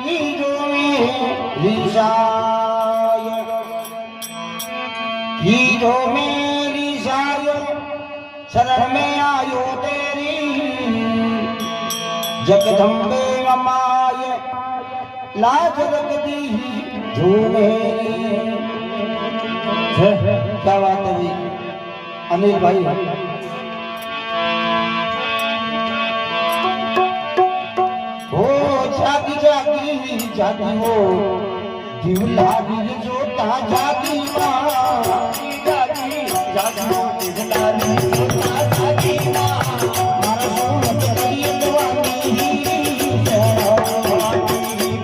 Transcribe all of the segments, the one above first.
Hero रिसाय hero में रिसायो शरण में आयो तेरी जगदम्बे अमाय लाज रखती धूमे। क्या बात है जी अनिल भाई। हो जागी जागी जागी हो दिवला दिल जोता जागी माँ जागी जागी हो दिवला दिल जोता जागी माँ मारा सोना करिए दवानी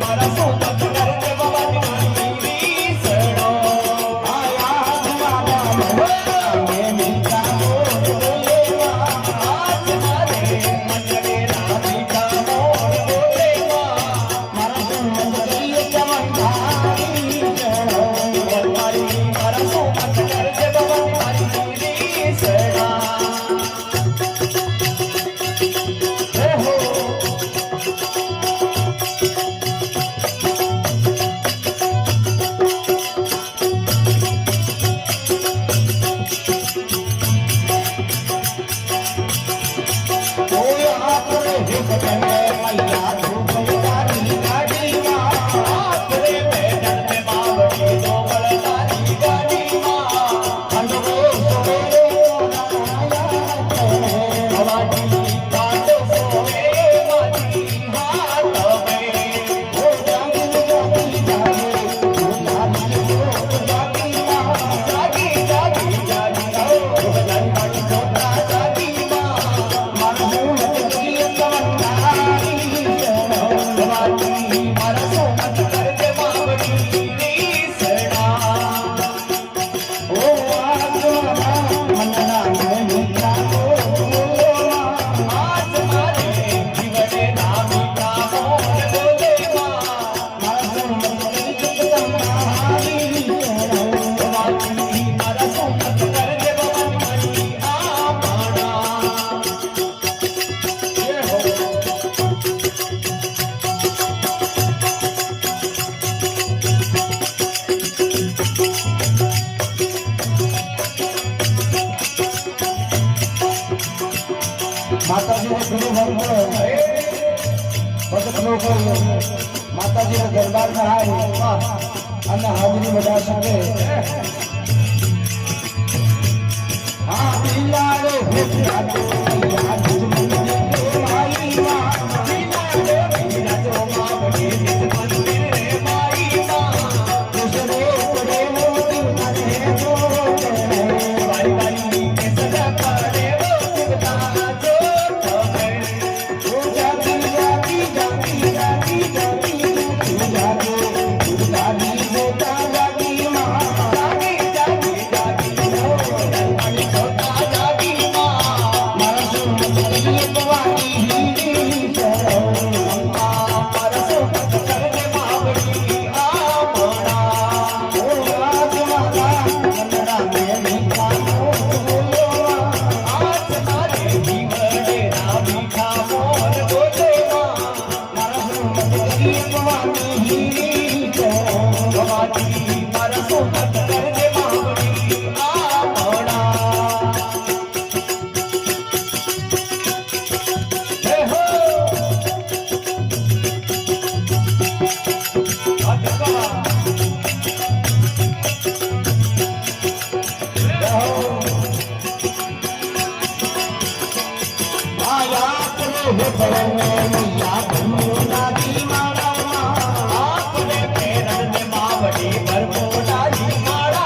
मारा सोना करके बाबा दीवानी सड़ो आया हमारा मैं मीठा मोर बोले आज मारे मन मेरा मीठा मोर बोले मारा सोना करिए दवानी सड़ो मारा सोना करके बाबा दीवानी सड़ो। माताजी दरबार में आए અને હાજરી બજા શકે। हाँ बिलाड़े हुजातो याद मंदिर रे माई माँ बिलाड़े हुजातो माँ बड़ी नित मंदिर रे माई माँ दूसरे बड़े मोती करे जो बारी बारी के सजा करे वो दिखता जो वो जाती जाती जाती जाती जाती तू जागो तू जागी होता जागी माँ जागी जागी जागी हो जागी होता जागी माँ मारा सुन करिए दवानी हीरी चलो मारा सुन करने मावड़ी आपना ओ आज माता मंदरा में मीठा बोलो आज मारे जीवने ना मीठा मोर बोले मारा सुन करिए दवानी हीरी चलो भवानी मारा सुन करने मावड़ी आपना। हे हो अटका आया अपने भवन में मैया भमोला दी मारा आपने पैरन में मावड़ी पर मोला दी मारा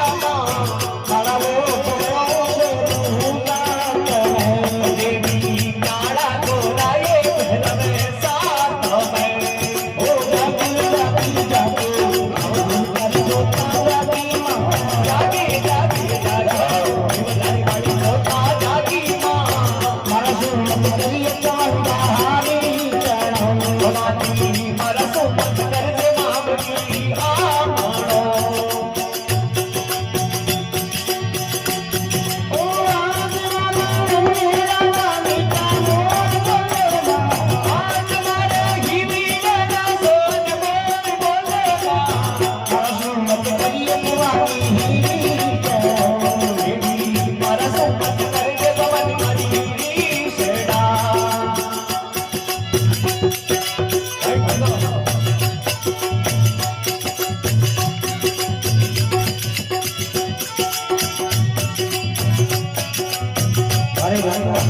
मारा वो देवी काड़ा गोराए रवे साथ में हो जाती जाती जाती कर जोता जाती माँ जागी जागी जागी जागी वाली जोता जागी माँ मारा सुन करिए चमत्कारी જાતી